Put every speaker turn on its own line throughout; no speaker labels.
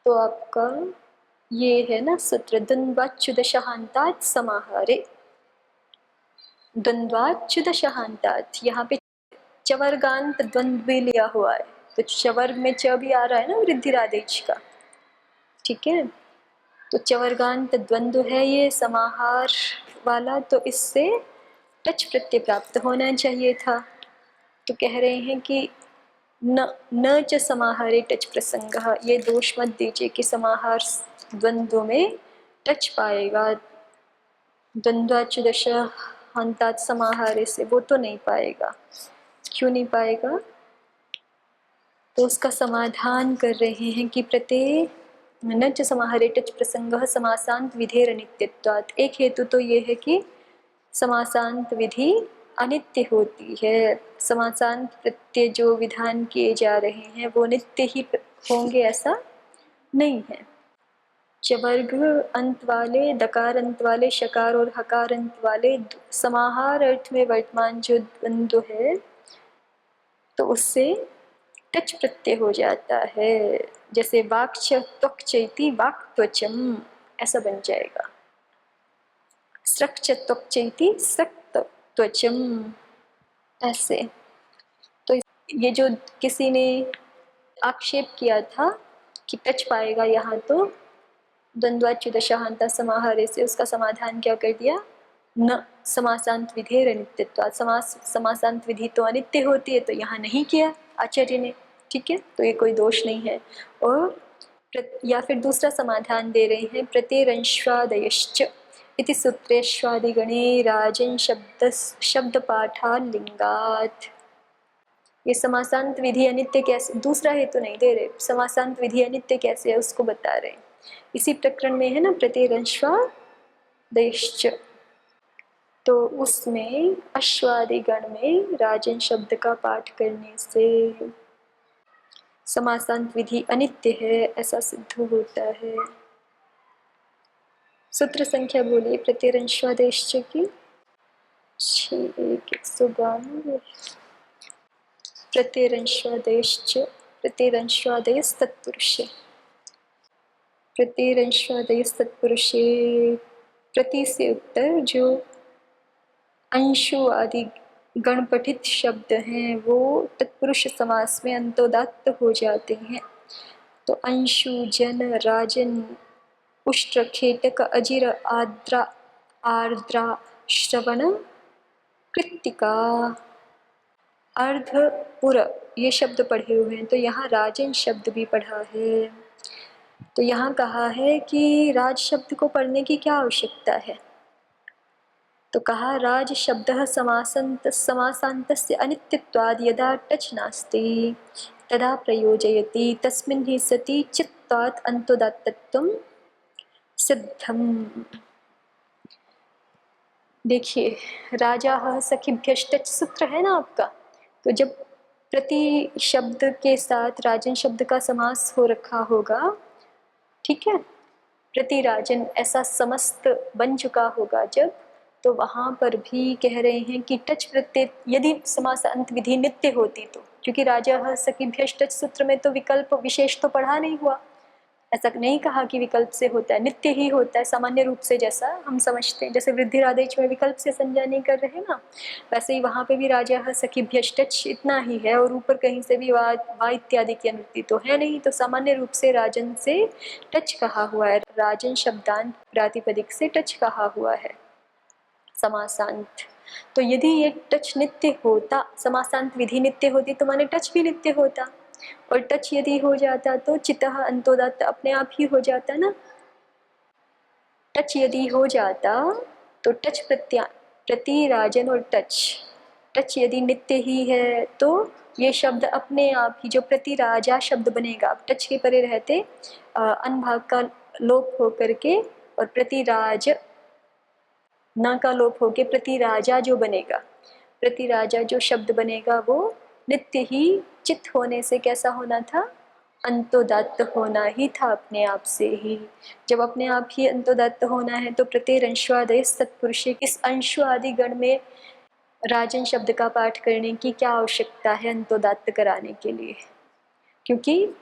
तो आपका ये है ना सूत्र, द्वंद्वाच्युदशहान्तात् समाहारे। द्वंद्वाच्युदशहान्तात्, यहाँ पे चवर्गांत द्वंद्व भी लिया हुआ है, तो चवर में च भी आ रहा है ना वृद्धिरादेश का, ठीक है। तो चवर्गांत द्वंद्व है ये समाहार वाला, तो इससे टच प्रत्यय प्राप्त होना चाहिए था। तो कह रहे हैं कि न च समाहारे टच प्रसंगः, ये दोष मत दीजिए कि समाहार द्वंद्व में टच पाएगा, द्वंद्वाच्युदशहान्तात् समाहारे से वो तो नहीं पाएगा। क्यों नहीं पाएगा? तो उसका समाधान कर रहे हैं कि प्रत्यय न च समाहारे टच प्रसंगः समासांत विधेर अनित्यत्वात्। एक हेतु तो ये है कि समासांत विधि अनित्य होती है, समासांत प्रत्यय जो विधान किए जा रहे हैं वो नित्य ही होंगे ऐसा नहीं है। चवर्ग अंत वाले, दकार अंत वाले, शकार और हकार अंत वाले समाहार अर्थ में वर्तमान जो द्वंद्व है तो उससे टच प्रत्यय हो जाता है। जैसे वाक्च त्वक्चैति वाक् त्वचम, ऐसा बन जाएगा। स्रक्च त्वक्चैति स्रक् त्वचम, ऐसे। तो ये जो किसी ने आक्षेप किया था कि टच पाएगा यहाँ, तो द्वंद्वाच्युदशहान्तात् समाहारे से उसका समाधान क्या कर दिया? न समासांत विधेर अनित्यत्वात्, समासांत विधि तो अनित्य होती है, तो यहाँ नहीं किया आचार्य ने, ठीक है। तो ये कोई दोष नहीं है। और या फिर दूसरा समाधान दे रहे हैं, प्रत्येरंश्वादयश्च इति सूत्रेष्वादिगणे राजन् शब्दपाठान् लिंगात्। ये समासांत विधि अनित्य कैसे, दूसरा हेतु नहीं दे रहे, समासांत विधि अनित्य कैसे है उसको बता रहे हैं। इसी प्रकरण में है ना प्रत्येरंश्वादयश्च, तो उसमें अश्वादि गण में राजन शब्द का पाठ करने से समासांत विधि अनित्य है ऐसा सिद्ध होता है। सूत्र संख्या बोलिए प्रत्येरंश्वादयश्च की 192। प्रत्येरंश्वादयश्च, प्रत्येरंश्वादयस्तत्पुरुषे, प्रत्येरंश्वादयस्तत्पुरुषे प्रति से उत्तर जो अंशु आदि गणपठित शब्द हैं वो तत्पुरुष समास में अंतोदात्त हो जाते हैं। तो अंशु, जन, राजन, उष्ट्र, खेटक, अजिर, आद्रा, आर्द्रा, श्रवण, कृत्तिका, अर्ध, पुर, ये शब्द पढ़े हुए हैं। तो यहाँ राजन शब्द भी पढ़ा है। तो यहाँ कहा है कि राज शब्द को पढ़ने की क्या आवश्यकता है? तो कहा राज शब्दः समासान्तस्य अनित्यत्वाद् यदा टच नास्ति तदा प्रयोजयति, तस्मिन् हि सति चित्तात् अन्तोदात्तत्वं सिद्धम्। देखिए, राजा सखिभ्यश्च टच सूत्र है ना आपका, तो जब प्रति शब्द के साथ राजन शब्द का समास हो रखा होगा, ठीक है, प्रति राजन ऐसा समस्त बन चुका होगा जब, तो वहाँ पर भी कह रहे हैं कि टच प्रत्यय यदि समास अंत विधि नित्य होती तो, क्योंकि राजा सखिभ्यश्च टच सूत्र में तो विकल्प विशेष तो पढ़ा नहीं हुआ, ऐसा नहीं कहा कि विकल्प से होता है, नित्य ही होता है सामान्य रूप से, जैसा हम समझते हैं। जैसे वृद्धिरादेश में विकल्प से संज्ञा नहीं कर रहे ना, वैसे ही वहाँ पे भी राजा सखिभ्यश्च टच इतना ही है, और ऊपर कहीं से भी वा इत्यादि की अनुवृत्ति तो है नहीं, तो सामान्य रूप से राजन से टच कहा हुआ है, राजन शब्दांत प्रातिपदिक से टच कहा हुआ है समासांत। तो यदि ये टच नित्य होता, समासांत विधि नित्य होती, तो माने टच भी नित्य होता, और टच यदि हो जाता तो चितः अंतोदात्त अपने आप ही हो जाता ना। टच यदि हो जाता तो टच प्रति राजन और टच यदि नित्य ही है तो ये शब्द अपने आप ही जो प्रति राजा शब्द बनेगा, टच के परे रहते अन भाग का लोप हो करके और प्रति राज न का लोप होके प्रति राजा जो बनेगा, प्रति राजा जो शब्द बनेगा वो नित्य ही चित्त होने से कैसा होना था? अंतोदात्त होना ही था अपने आप से ही। जब अपने आप ही अंतोदात्त होना है तो प्रत्येरंश्वादय तत्पुरुषे, इस अंशु आदि गण में राजन शब्द का पाठ करने की क्या आवश्यकता है अंतोदात्त कराने के लिए? क्योंकि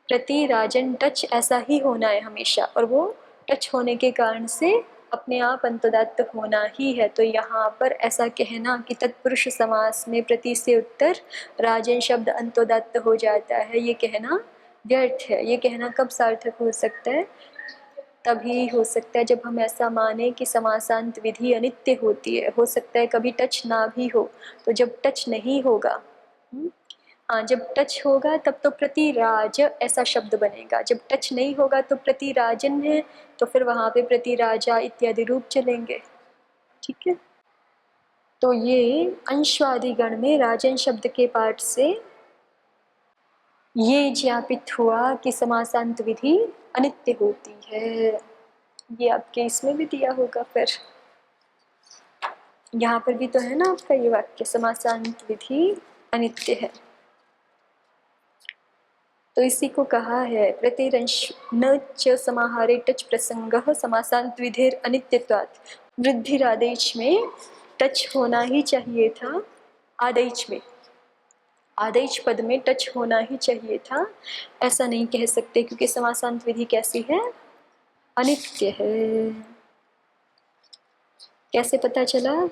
प्रति राजन टच ऐसा ही होना है हमेशा, और वो टच होने के कारण से अपने आप अंतोदात्त होना ही है। तो यहाँ पर ऐसा कहना कि तत्पुरुष समास में प्रति से उत्तर राजन शब्द अंतोदात्त हो जाता है, ये कहना व्यर्थ है। ये कहना कब सार्थक हो सकता है? तभी हो सकता है जब हम ऐसा माने कि समासांत विधि अनित्य होती है। हो सकता है कभी टच ना भी हो, तो जब टच नहीं होगा, हाँ, जब टच होगा तब तो प्रतिराज ऐसा शब्द बनेगा। जब टच नहीं होगा तो प्रतिराजन है, तो फिर वहाँ पे प्रतिराजा इत्यादि रूप चलेंगे। ठीक है, तो ये अंशवादिगण में राजन शब्द के पाठ से ये ज्ञापित हुआ कि समासांत विधि अनित्य होती है। ये आपके इसमें भी दिया होगा, फिर यहाँ पर भी तो है ना आपका ये वाक्य, समासांत विधि अनित्य है। तो इसी को कहा है प्रतिरंश न च समाहारे टच प्रसंगः समासांत विधेर अनित्यत्वात्। वृद्धिरादेश में टच होना ही चाहिए था, आदेश में, आदेश पद में टच होना ही चाहिए था, ऐसा नहीं कह सकते क्योंकि समासांत विधि कैसी है? अनित्य है। कैसे पता चला?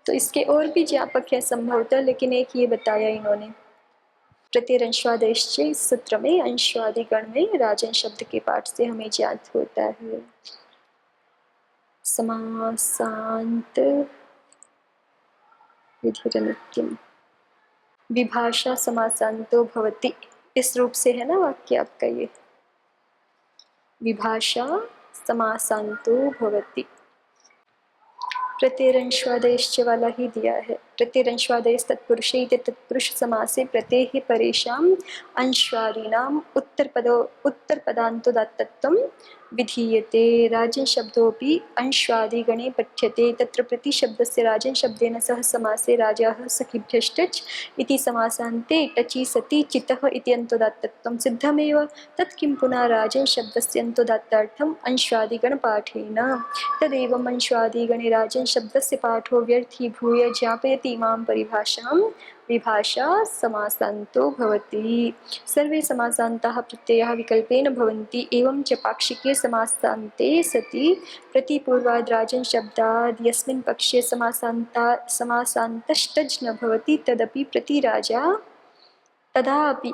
तो इसके और भी ज्ञापक है संभवतः, लेकिन एक ये बताया इन्होंने। प्रतिरंश्वादेश इस सूत्र में अंशवादिगण में राजन शब्द के पाठ से हमें ज्ञात होता है समासांत विधिरनित्यम विभाषा समासांतो भवति। इस रूप से है ना वाक्य आपका ये, विभाषा समासांतो भवति। प्रत्ययंश्वादेश वाला ही दिया है। प्रत्ययंश्वादेश तत्पुरुषे इति तत्पुरुष समासे प्रत्यय परेषाम अंश्वादीनाम उत्तरपदान्तोदात्तत्वं विधीयते। राजन शब्दोपि अंश्वादिगणे पठ्यते। तत्र प्रतिशब्दस्य राजन शब्देन सह समासे राजाः सखिभ्यश्टच् इति समासान्ते टचि सति चितः इति अन्तोदात्तत्वं सिद्धमेव। तत् किं पुनः राजन शब्दस्य अन्तोदात्तार्थम् अंश्वादिगणपाठेन। तदेवम् अंश्वादिगणे राजन शब्दस्य पाठो व्यर्थीभूय ज्ञापयति इमां परिभाषां विभाषा समासान्तो भवति। सर्वे समासान्ताः प्रत्ययाः विकल्पेन भवन्ति। एवं च पाक्षिके समासान्ते सति प्रतिपूर्वाद् राजन शब्दाद् यस्मिन् पक्षे समासान्तश्टज् न भवति तदपि प्रतिराजा तदापि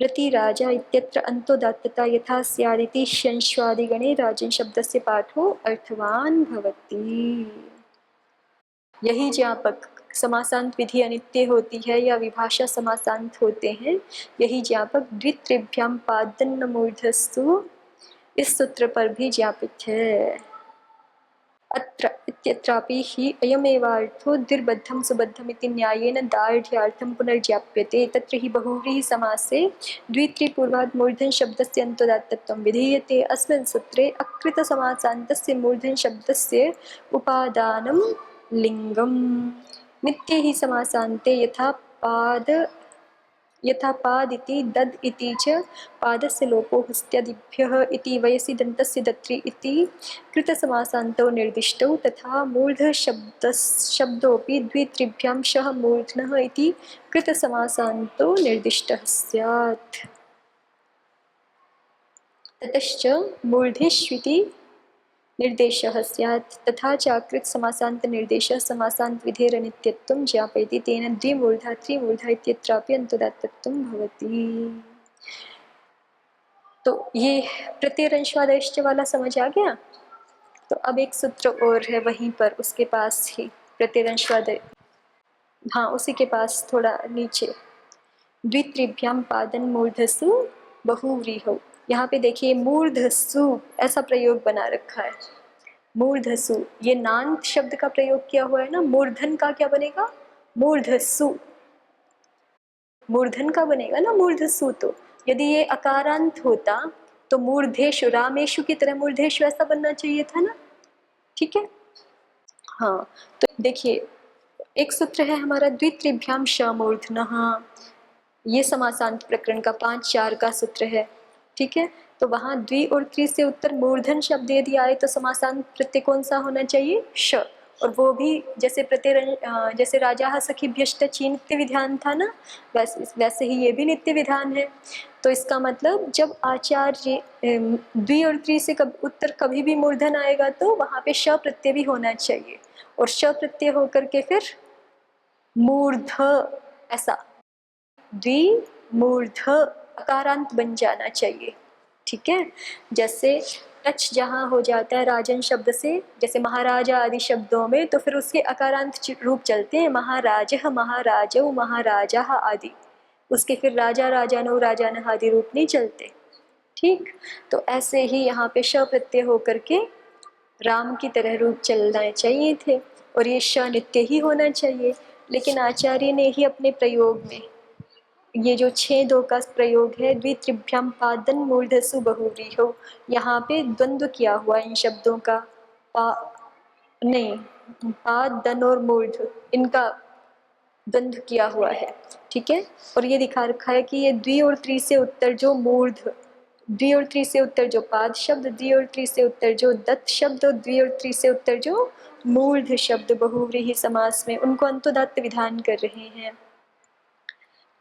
प्रतिराजा इत्यत्र अन्तोदात्तता यथा स्यादिति शंश्वादिगणे राजन शब्दस्य पाठो अर्थवान् भवति। यही ज्ञापक समासांत विधि अनित्य होती है या विभाषा समासांत होते हैं, यही ज्ञापक द्वित्रिभ्याम पादन्न मूर्धस्तु इस सूत्र पर भी ज्ञापित है। अत्र इत्यत्रापि हि अयमेवार्थो द्विर्बद्धं सुबद्धमिति न्यायेन दार्ढ्यार्थं पुनर्ज्ञाप्यते। तत्र हि बहुव्रीहि समासे द्वित्रिपूर्वाद् मूर्धन शब्दस्य अन्तोदात्तत्वं विधीयते। अस्मिन् सूत्रे अकृतसमासान्तस्य मूर्धन शब्दस्य उपादानं लिङ्गम्। नित्ये हि समासान्ते यथा पाद इति दद् इति च पादस्य लोपो हस्त्यादिभ्यः इति वयसि दन्तस्य दत्रि इति कृतसमासान्तौ निर्दिष्टौ तथा मूर्धशब्दोऽपि द्वित्रिभ्यां शः मूर्धनः इति कृतसमासान्तौ निर्दिष्टः स्यात्। ततश्च मूर्धेष्विति निर्देशः स्यात्। तथा चाकृत समासान्त निर्देशः समासान्त विधेरनित्यत्वं ज्ञापयति। तेन द्विमूर्धा त्रिमूर्धा इत्यत्रापि अन्तोदात्तत्वं भवति। तो ये प्रत्ययंश्वादेश वाला समझ आ गया। तो अब एक सूत्र और है वहीं पर उसके पास ही प्रत्ययंश्वादेश, हाँ उसी के पास थोड़ा नीचे, द्वित्रिभ्याम पादन मूर्धसु बहुव्रीहौ। यहाँ पे देखिए मूर्धसु ऐसा प्रयोग बना रखा है, मूर्धसु, ये नान्त शब्द का प्रयोग किया हुआ है ना। मूर्धन का क्या बनेगा? मूर्धसु। मूर्धन का बनेगा ना मूर्धसु। तो यदि ये अकारांत होता तो मूर्धेशु, रामेशु की तरह मूर्धेशु ऐसा बनना चाहिए था ना। ठीक है, हाँ। तो देखिए एक सूत्र है हमारा द्वित्रिभ्याम शमूर्धनः, ये समासांत प्रकरण का 5-4 का सूत्र है। ठीक है, तो वहाँ द्वि और त्रि से उत्तर मूर्धन शब्द यदि आए तो समासांत प्रत्यय कौन सा होना चाहिए? श। और वो भी जैसे जैसे राजा सखीभ्यश्च नित्य विधान था ना, वैसे ही ये भी नित्य विधान है। तो इसका मतलब जब आचार्य द्वि और त्रि से उत्तर कभी भी मूर्धन आएगा तो वहाँ पे श प्रत्यय भी होना चाहिए, और श प्रत्यय होकर के फिर मूर्ध, ऐसा द्वि मूर्ध अकारांत बन जाना चाहिए। ठीक है, जैसे टच जहाँ हो जाता है राजन शब्द से, जैसे महाराजा आदि शब्दों में, तो फिर उसके अकारांत रूप चलते हैं, महाराजः, महाराजौ, महाराजा आदि। उसके फिर राजा, राजानो, राजान आदि रूप नहीं चलते। ठीक, तो ऐसे ही यहाँ पे श प्रत्यय होकर के राम की तरह रूप चलना चाहिए थे, और ये श नित्य ही होना चाहिए। लेकिन आचार्य ने ही अपने प्रयोग में ये जो छेदों का प्रयोग है, द्वित्रिभ्याम पादन मूर्धसु बहुव्रीहो, यहाँ पे द्वंद्व किया हुआ इन शब्दों का, नहीं, पादन और मूर्ध, इनका द्वंद्व किया हुआ है। ठीक है, और ये दिखा रखा है कि ये द्वि और त्रि से उत्तर जो मूर्ध, द्वि और त्रि से उत्तर जो पाद शब्द, द्वि और त्रि से उत्तर जो दत्त शब्द, और द्वि और त्रि से उत्तर जो मूर्ध शब्द बहुव्रीहि समास में, उनको अंतोदात्त विधान कर रहे हैं।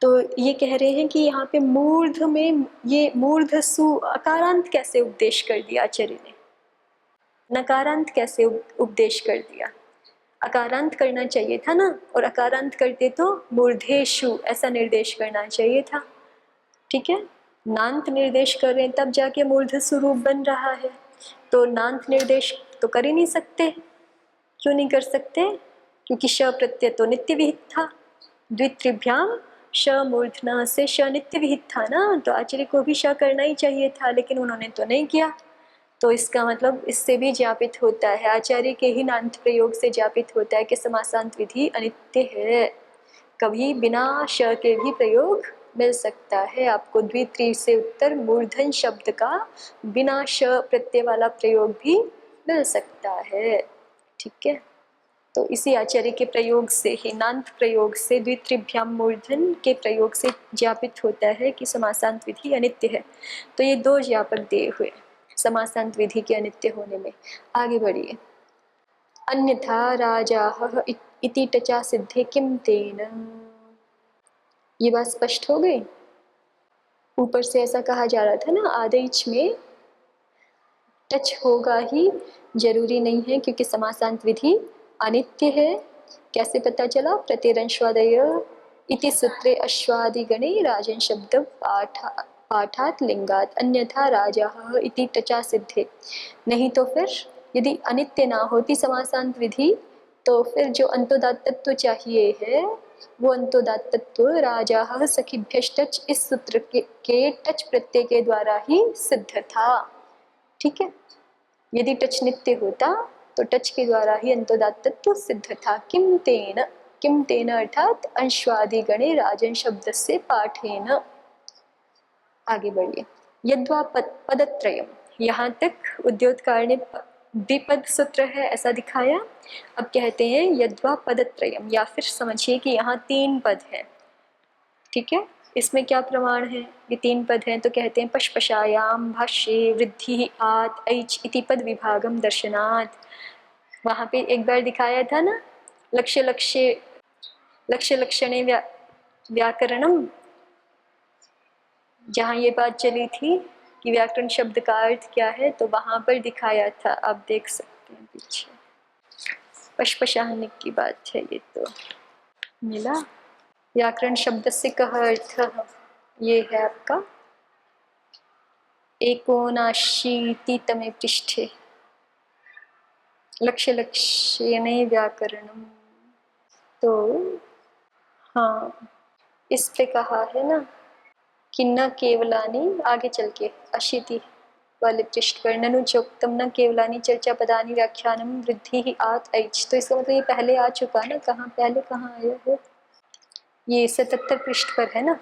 तो ये कह रहे हैं कि यहाँ पे मूर्ध में ये मूर्ध सु अकारांत कैसे उपदेश कर दिया आचार्य ने, नकारांत कैसे उपदेश कर दिया। अकारांत करना चाहिए था ना, और अकारांत करते तो मूर्धेशु ऐसा निर्देश करना चाहिए था। ठीक है, नांत निर्देश कर रहे हैं तब जाके मूर्ध स्वरूप बन रहा है, तो नांत निर्देश तो कर ही नहीं सकते। क्यों नहीं कर सकते? क्योंकि श प्रत्यय तो नित्य विहित था, द्वित्रिभ्याम श मूर्धना से श नित्य विहित था ना, तो आचार्य को भी श करना ही चाहिए था, लेकिन उन्होंने तो नहीं किया। तो इसका मतलब इससे भी ज्ञापित होता है, आचार्य के ही नांत प्रयोग से ज्ञापित होता है कि समासांत विधि अनित्य है, कभी बिना श के भी प्रयोग मिल सकता है। आपको द्वित्रि से उत्तर मूर्धन शब्द का बिना श प्रत्यय वाला प्रयोग भी मिल सकता है। ठीक है, तो इसी आचार्य के प्रयोग से ही, नांत प्रयोग से, द्वित्रिभ्याम मूर्धन के प्रयोग से ज्ञापित होता है कि समासांत विधि अनित्य है। तो ये दो ज्ञापक दिए हुए समासांत विधि के अनित्य होने में। आगे बढ़िए, अन्यथा राजाः इति टचा सिद्धे किम तेन, ये बात स्पष्ट हो गई। ऊपर से ऐसा कहा जा रहा था ना, आदेश में टच होगा ही, जरूरी नहीं है, क्योंकि समासांत विधि अनित्य है। कैसे पता चला? प्रत्यरंश्वादय इति सूत्रे अश्वादिगणे राजन शब्द पाठात लिंगात अन्यथा राजाः इति टचा सिद्धे। नहीं तो फिर यदि अनित्य ना होती समासांत विधि, तो फिर जो अंतोदात्त तत्व चाहिए है, वो अंतोदात्त तत्व राजाः सखिभ्यश्च इस सूत्र के टच प्रत्यय के द्वारा ही सिद्ध था। ठीक है, यदि टच नित्य होता तो टच के द्वारा ही अंतोदात्त तत्व सिद्ध था। किम तेन, किम तेन अर्थात अंश्वादि गणे राजन शब्द से पाठेन। आगे बढ़िए, यद्वा पदत्रयम, यहाँ तक उद्योतकार ने द्विपद सूत्र है ऐसा दिखाया। अब कहते हैं यद्वा पदत्रयम, या फिर समझिए कि यहाँ तीन पद है। ठीक है, इसमें क्या प्रमाण है? ये तीन पद हैं, तो कहते हैं पशपशायाम भाष्ये वृद्धि आत ऐच इति पद विभागम दर्शनात्। वहाँ पे एक बार दिखाया था ना, लक्ष्य लक्षणे व्याकरणम, जहाँ ये बात चली थी कि व्याकरण शब्द का अर्थ क्या है, तो वहाँ पर दिखाया था, आप देख सकते हैं पीछे। पशपशाहने की बात है ये, तो मिला। व्याकरण शब्द से कह अर्थ ये है आपका 79तमे पृष्ठे लक्ष्यने व्याकरणम। तो हाँ, इस पे कहा है ना कि न केवलानी, आगे चल के 80 वाले पृष्ठ पर, ननु चोक्तम न केवलानी चर्चा पदानी व्याख्यानम वृद्धि ही आत ऐच। तो इसका मतलब ये पहले आ चुका ना, कहाँ पहले कहाँ आया है? ये 77 पृष्ठ पर है ना,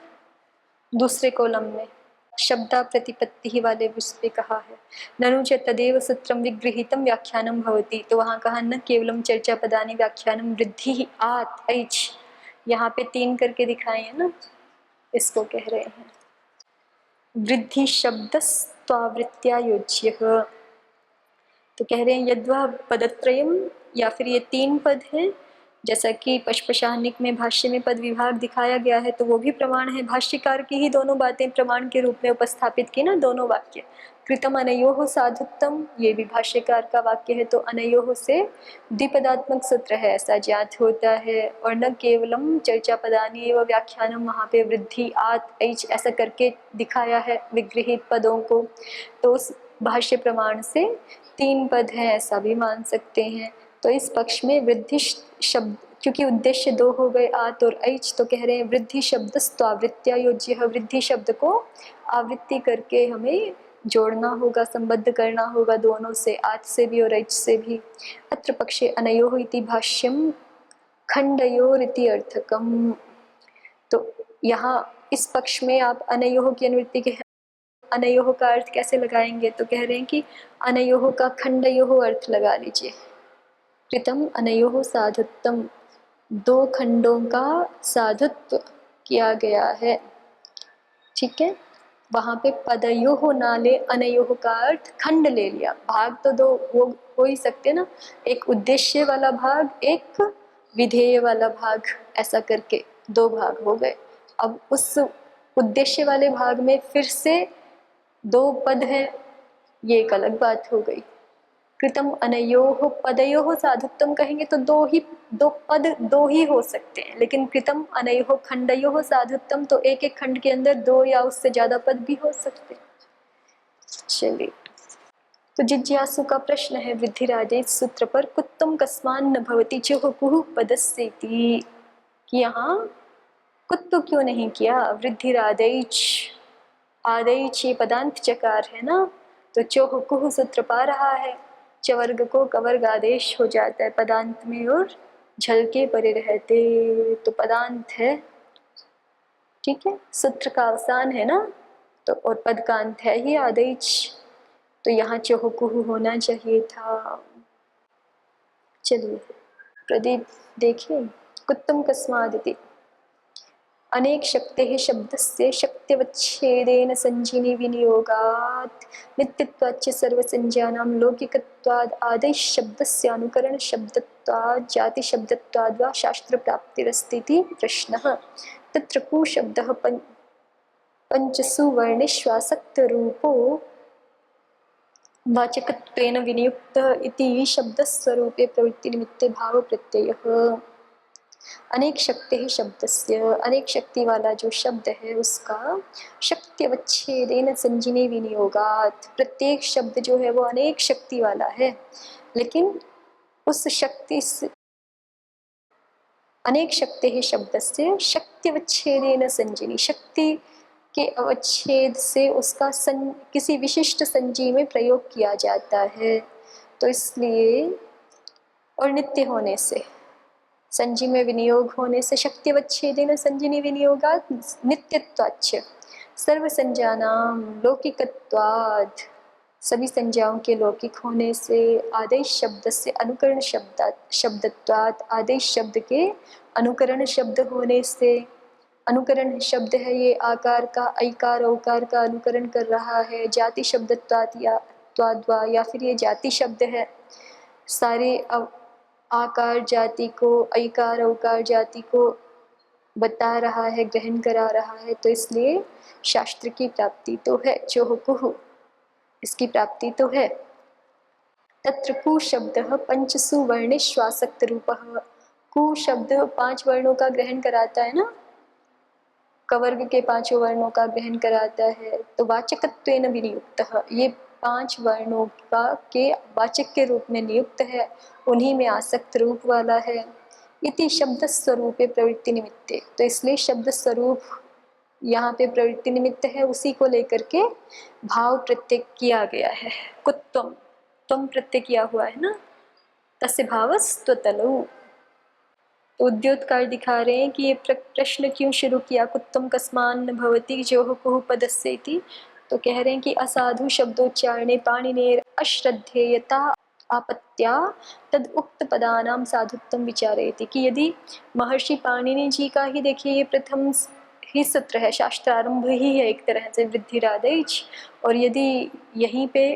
दूसरे कॉलम में शब्दा प्रतिपत्ति वाले उस पे कहा है, ननु च तदेव सूत्रम विगृहीतम व्याख्यानम भवति। तो वहाँ कहा न केवलम चर्चा पदानी व्याख्यानम वृद्धि ही आत ऐच, यहाँ पे 3 करके दिखाए हैं ना, इसको कह रहे हैं वृद्धि शब्दस्त्वावृत्त्या योज्यः। तो कह रहे हैं यद्वा पदत्रयम, या फिर ये 3 पद हैं, जैसा कि पशपशाहनिक में भाष्य में पद विभाग दिखाया गया है, तो वो भी प्रमाण है। भाष्यकार की ही दोनों बातें प्रमाण के रूप में उपस्थापित की ना, दोनों वाक्य। कृतम अनयोः साधुत्तम, ये भी भाष्यकार का वाक्य है, तो अनयोः से द्विपदात्मक सूत्र है ऐसा ज्ञात होता है। और न केवलम चर्चा पदानी एवं व्याख्यानम, वहाँ पे वृद्धि आत ऐच ऐसा करके दिखाया है विगृहित पदों को, तो उस भाष्य प्रमाण से 3 पद हैं ऐसा भी मान सकते हैं। तो इस पक्ष में वृद्धि शब्द, क्योंकि उद्देश्य 2 हो गए आत और ऐच, तो कह रहे हैं वृद्धि शब्द स्वावृत्या योज्य, वृद्धि शब्द को आवृत्ति करके हमें जोड़ना होगा, संबद्ध करना होगा दोनों से, आत से भी और ऐच से भी। अत्र पक्षे अनयोः इति भाष्यम खंडयोरिति अर्थकम। तो यहाँ इस पक्ष में आप अनयोः की अनुवृत्ति के अनयोः का अर्थ कैसे लगाएंगे, तो कह रहे हैं कि अनयोः का खंडयोः अर्थ लगा लीजिए। कृतम अनयोः साधुत्तम, 2 खंडों का साधुत्व किया गया है, ठीक है। वहाँ पे पदयोः नाले अनयोः का अर्थ खंड ले लिया। भाग तो 2 हो ही सकते ना, एक उद्देश्य वाला भाग, एक विधेय वाला भाग, ऐसा करके 2 भाग हो गए। अब उस उद्देश्य वाले भाग में फिर से 2 पद हैं, ये एक अलग बात हो गई। कृतम अनयोः पदयोः साधुत्तम कहेंगे तो 2 पद 2 ही हो सकते हैं, लेकिन कृतम अनयोः खंडयोः साधुत्तम तो एक एक खंड के अंदर 2 या उससे ज्यादा पद भी हो सकते हैं। चलिए, तो जिज्ञासु का प्रश्न है वृद्धिराज इस सूत्र पर, कुत्तम कस्मान न भवति चहुकुः पदस्येति, कि यहाँ कुत्तु क्यों नहीं किया। वृद्धिरादैच, आदैच ये पदांत चकार है ना, तो चहुकुः सूत्र पा रहा है, चवर्ग को कवर्ग आदेश हो जाता है पदांत में और झल के परे रहते, तो पदांत है, ठीक है। सूत्र का अवसान है ना, तो और पद का अंत है ही आदेश, तो यहाँ चहुकुः होना चाहिए था। चलिए प्रदीप देखिए, कुत्तम कस्मादिति अनेक शक्तेः शब्दस्य शक्त्यवच्छेदेन संजिनि विनियोगात् नित्यत्वाच्च सर्वसंज्ञानां लौकिकत्वाद् आदेश शब्दस्य अनुकरण शब्दत्वाद् जाति शब्दत्वाद् वा शास्त्र प्राप्तिरस्ति इति प्रश्नः। तत्र कु शब्दः पंचसु वर्णेष्वासक्तरूपो वाचकत्वेन विनियुक्तः इति शब्दस्वरूपे प्रवृत्तिनिमित्ते भावप्रत्ययः। अनेक शक्ति शब्दस्य, अनेक शक्ति वाला जो शब्द है उसका शक्त्यवच्छेदेन संजिने विनियोगात्, प्रत्येक शब्द जो है वो अनेक शक्ति वाला है, लेकिन उस शक्ति से अनेक शक्ति है शब्दस्य शक्त्यवच्छेदेन संजिनी, शक्ति के अवच्छेद से उसका किसी विशिष्ट संजी में प्रयोग किया जाता है, तो इसलिए और नित्य होने से, संजी में विनियोग होने से, शक्तिवच्छेदेन संजिनी विनियोगात् नित्यत्वाच्च सर्व संज्ञानां लौकिकत्वाद्, सभी संज्ञाओं के लौकिक होने से, आदेश शब्द से अनुकरण शब्दत्वात्, आदेश शब्द के अनुकरण शब्द होने से, अनुकरण शब्द है ये आकार का, ऐकार औकार का अनुकरण कर रहा है, जाति शब्दत्वात् या त्वाद्वा, या फिर ये जाति शब्द है, सारे आकार जाति को, ऐकार औकार जाति को बता रहा है, ग्रहण करा रहा है, तो इसलिए शास्त्र की प्राप्ति तो है, चहुकुः इसकी प्राप्ति तो है। तत्र कु शब्दः पंचसु वर्णेष्वासक्त रूपः, कु शब्द 5 वर्णों का ग्रहण कराता है ना, कवर्ग के 5 वर्णों का ग्रहण कराता है, तो वाचकत्वेन विनियुक्तः, ये 5 वर्णों का के वाचक के रूप में नियुक्त है, उन्हीं में आसक्त रूप वाला है। इति शब्द स्वरूपे प्रवृत्ति निमित्ते, तो इसलिए शब्द स्वरूप यहाँ पे प्रवृत्ति निमित्त है, उसी को लेकर के भाव प्रत्यय किया गया है। कुत्तम, त्वम प्रत्यय किया हुआ है ना, तस्य भावस्त्वतलौ। तो उद्योतकार दिखा रहे हैं कि ये प्रश्न क्यों शुरू किया, कुत्तम कस्मान न भवति चहुकुः पदस्येति, तो कह रहे हैं कि असाधु शब्दोच्चारणे पाणिनेर अश्रद्धेयता आपत्या तद उक्त पदानाम साधुत्वम विचारयति, कि यदि महर्षि पाणिनि जी का ही देखिए ये प्रथम ही सूत्र है, शास्त्रारंभ ही है एक तरह से वृद्धिरादैच, और यदि यहीं पे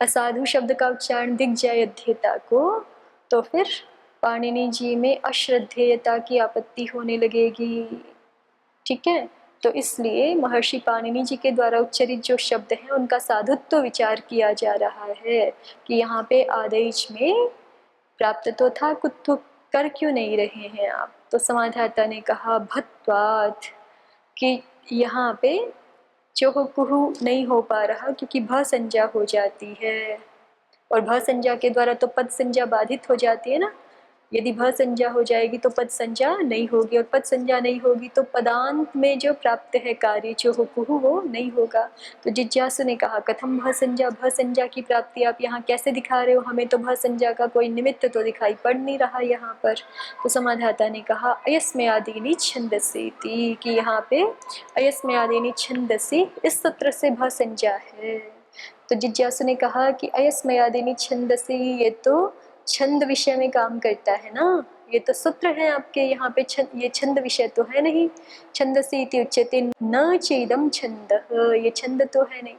असाधु शब्द का उच्चारण दिख जाए अध्येता को, तो फिर पाणिनि जी में अश्रद्धेयता की आपत्ति होने लगेगी। ठीक है, तो इसलिए महर्षि पाणिनि जी के द्वारा उच्चरित जो शब्द हैं उनका साधुत्व विचार किया जा रहा है कि यहाँ पे आदेश में प्राप्त तो था, कुत्थु कर क्यों नहीं रहे हैं आप। तो समाधाता ने कहा भत्वात्, कि यहाँ पे चोह कुहु नहीं हो पा रहा क्योंकि भ संज्ञा हो जाती है, और भ संज्ञा के द्वारा तो पद संज्ञा बाधित हो जाती है ना। यदि भ संज्ञा हो जाएगी तो पद संज्ञा नहीं होगी, और पद संज्ञा नहीं होगी तो पदांत में जो प्राप्त है कार्य चोह कुहु वो नहीं होगा। तो जिज्ञासु ने कहा कथम भ संज्ञा की प्राप्ति आप यहाँ कैसे दिखा रहे हो, हमें तो भ संज्ञा का कोई निमित्त तो दिखाई पड़ नहीं रहा यहाँ पर। तो समाधाता ने कहा अयस्मयादीनि छंदसि, कि यहाँ पे अयस्मयादीनि छंदसि इस सूत्र से भ संज्ञा है। तो जिज्ञासु ने कहा कि अयस्मयादीनि छंदसि, ये तो छंद विषय में काम करता है ना, ये तो सूत्र है आपके यहाँ पे, ये छंद विषय तो है नहीं। छंदसि इति उच्यते न चेदम छंद, ये छंद तो है नहीं।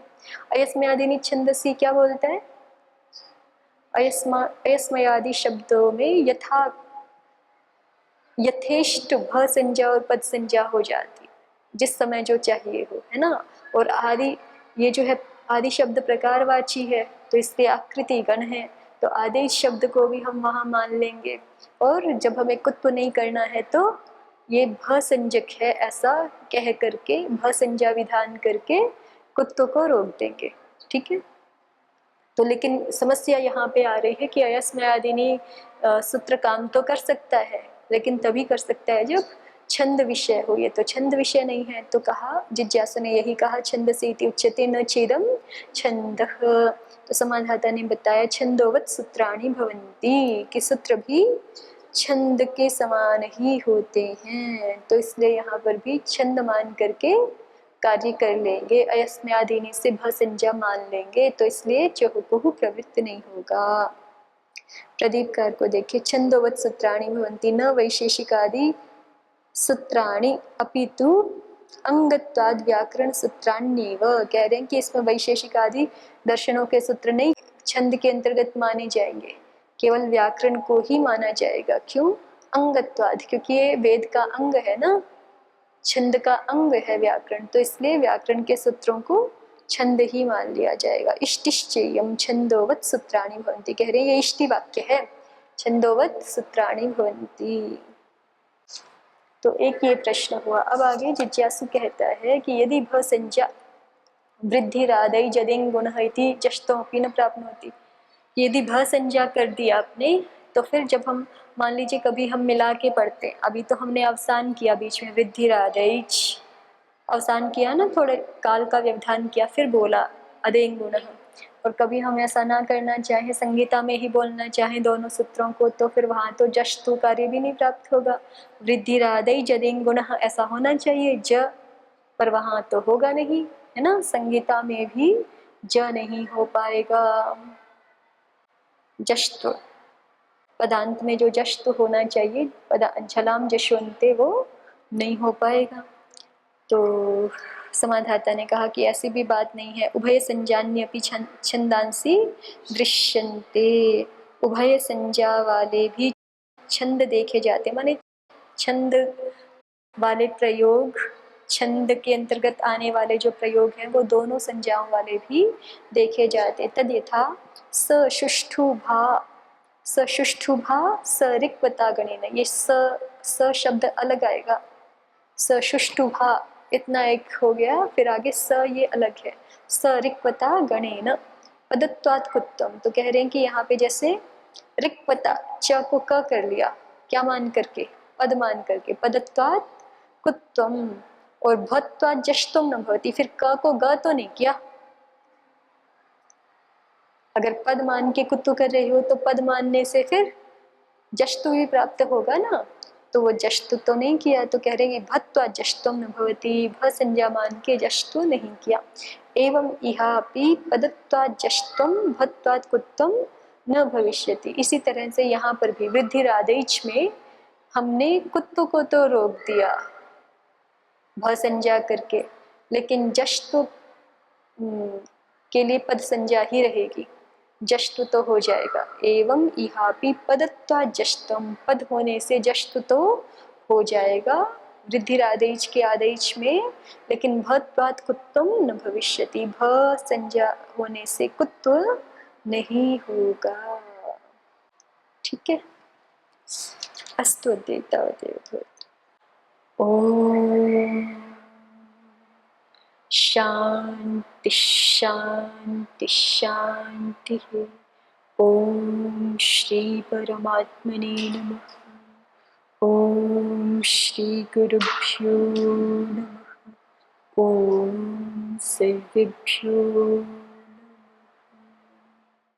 अयस्मयादीनि छंदसि क्या बोलता है, अयस्मयादि शब्दों में यथेष्ट भ संज्ञा और पद संज्ञा हो जाती, जिस समय जो चाहिए हो, है ना। और आदि, ये जो है आदि शब्द प्रकारवाची है तो इसलिए आकृति गण है, तो आदेश शब्द को भी हम वहाँ मान लेंगे। और जब हमें कुत्व नहीं करना है तो ये भ संज्ञक है ऐसा कह करके भ संज्ञा विधान करके कुत्व को रोक देंगे। ठीक है, तो लेकिन समस्या यहाँ पे आ रही है कि अयस्मयादिनी सूत्र काम तो कर सकता है, लेकिन तभी कर सकता है जब छंद विषय हो। ये तो छंद विषय नहीं है, तो कहा जिज्ञासु ने यही कहा छंदसि इति उच्यते न चेदम छंदः। तो समाधाता ने बताया छंदोवत सूत्राणि भवन्ति, कि सूत्र भी छंद के समान ही होते हैं, तो इसलिए यहाँ पर भी छंद मान करके कार्य कर लेंगे। अयस्मयादीनि से भ संज्ञा मान लेंगे, तो इसलिए चहुपुहु प्रवृत्त नहीं होगा। प्रदीपकार को देखिए, छंदोवत सूत्राणि भवन्ति न वैशेषिकादि सूत्राणि अपितु अंगत्वाद व्याकरण सूत्राण्येव। कह रहे हैं कि इसमें वैशेषिक आदि दर्शनों के सूत्र नहीं छंद के अंतर्गत माने जाएंगे, केवल व्याकरण को ही माना जाएगा। क्यों? अंगत्वाद, क्योंकि ये वेद का अंग है ना, छंद का अंग है व्याकरण, तो इसलिए व्याकरण के सूत्रों को छंद ही मान लिया जाएगा। इष्टिश्चेयम छंदोवत सूत्राणि भवन्ति, कह रहे हैं ये इष्टि वाक्य है, छंदोवत सूत्राणि भवन्ति। तो एक ये प्रश्न हुआ। अब आगे जिज्ञासु कहता है कि यदि भ संज्ञा वृद्धिरादय जदिंग गुण इति जष्टोपि न प्राप्नोति, यदि भ संज्ञा कर दी आपने तो फिर जब हम मान लीजिए कभी हम मिला के पढ़ते, अभी तो हमने अवसान किया बीच में, वृद्धिरादय अवसान किया ना, थोड़े काल का व्यवधान किया, फिर बोला अदेंग गुण। और कभी हम ऐसा ना करना चाहें, संगीता में ही बोलना चाहें दोनों सूत्रों को, तो फिर वहाँ तो जश्तु कार्य भी नहीं प्राप्त होगा। वृद्धिरादय जदेंग गुण ऐसा होना चाहिए ज, पर वहाँ तो होगा नहीं, है ना। संगीता में भी ज नहीं हो पाएगा। जश्तु पदांत में जो जश्तु होना चाहिए झलाम जशवंते, वो नहीं हो पाएगा। तो समाधाता ने कहा कि ऐसी भी बात नहीं है। उभय संज्ञान्यपि छंदांसी दृश्यन्ते, उभय संज्ञा वाले भी छंद देखे जाते, माने छंद वाले प्रयोग, छंद के अंतर्गत आने वाले जो प्रयोग हैं वो दोनों संज्ञाओं वाले भी देखे जाते। तद यथा सशुष्ठुभा सरिक्वता गणेन, ये स शब्द अलग आएगा, सशुष्ठुभा इतना एक हो गया, फिर आगे स ये अलग है, सरिक्वता गणेन पदत्वात् कुत्वम। तो कह रहे हैं कि यहाँ पे जैसे रिक्वता च को क कर लिया, क्या मान करके, पद मान करके, पदत्वात् कुत्वम, और भत्वात् जष्टुम न भवति, फिर क को ग तो नहीं किया। अगर पद मान के कुत्तु कर रहे हो तो पद मानने से फिर जष्टु भी प्राप्त होगा ना, तो वो जष्टु तो नहीं किया, तो कह रहे हैं भत्वा जष्टुम न भवति, भ संज्ञा मान के जष्टु नहीं किया। एवं इहापि पदत्वा जष्टुम भत्वात् कुत्वम न भविष्यति, इसी तरह से यहाँ पर भी वृद्धिरादेश में हमने कुत्तु को तो रोक दिया भ संज्ञा करके, लेकिन जष्टु के लिए पद संज्ञा ही रहेगी। जष्टु तो हो जाएगा। एवं इहापि पदत्वा जष्टम, पद होने से जष्टु तो हो जाएगा वृद्धिरादेश के आदेश में, लेकिन भत्वात् कुत्वम न भविष्यति, भ संज्ञा होने से कुत्व नहीं होगा। ठीक है। अस्तु अद्य तावदेव भवतु। ओम शांति शांति शांति। ओम श्री परमात्मने नमः। ओम श्री गुरुभ्यो नमः। ओम सर्वेभ्यो